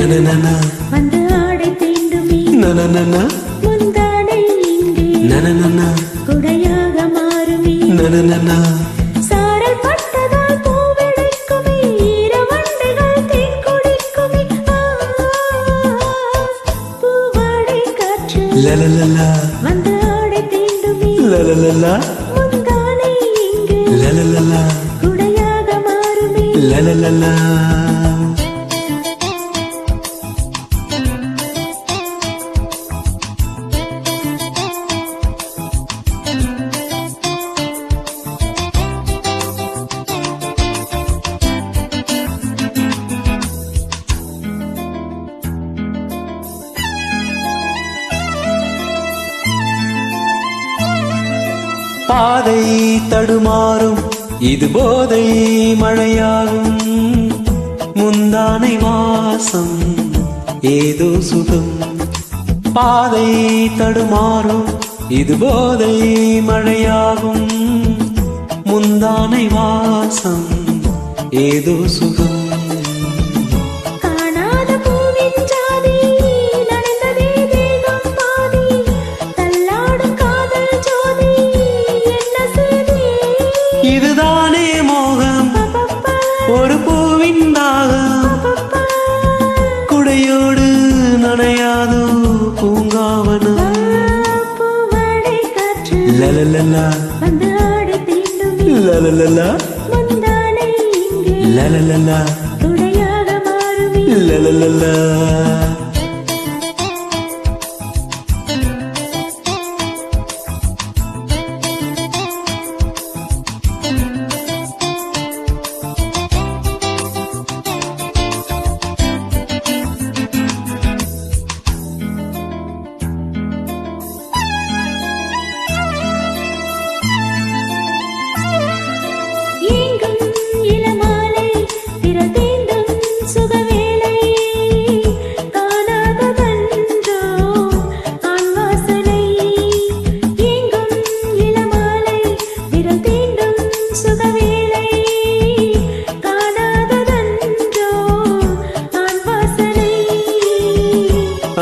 நனனனா வந்து ஆடை தீண்டுமே நனனனா முந்தானை இங்கே நனனனா குடையாக மாறுமே நனனனா சாரல் பட்டதால் பூவெடுக்குமே ஈரவண்டுகள் தேன் குடிக்குமே பூவாடை காற்று லலலலா வந்து ஆடை தீண்டுமே லலலலா முந்தானை இங்கே லலலலா குடையாக மாறுமே லலலலா பாதை தடுமாறும் இது போதை மழையாகும் முந்தானை வாசம் ஏதோ சுகம் பாதை தடுமாறும் இது போதை மழையாகும் முந்தானை வாசம் ஏதோ சுகம் இதுதானே மோகம் ஒரு பூவின் தாகம் குடையோடு நனையாதோ பூங்காவனம் லலலலா லலலலா லலலலா லலலலா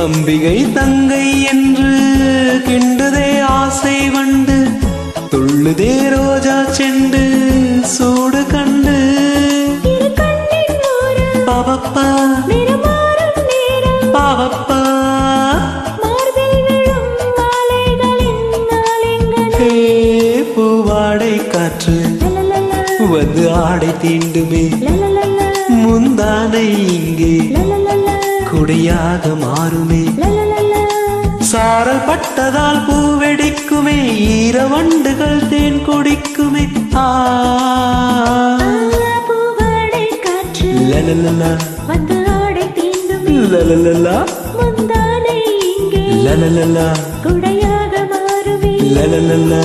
அம்பிகை தங்கை என்று கிண்டுதே ஆசை வண்டு துள்ளுதே ரோஜா செண்டு சூடு கண்டு பாவப்பா பாவப்பா பூவாடை காற்று வந்து ஆடை தீண்டுமே முந்தானை இங்கே குடையாக மாறுமே சாரல் பட்டதால் பூவெடிக்குமே ஈரவண்டுகள் தேன் குடிக்குமே பூவாடை காற்று லலலலா வந்து ஆடை தீண்டுமே லலலலா முந்தானை இங்கே லலலலா குடையாக மாறுமே லலலலா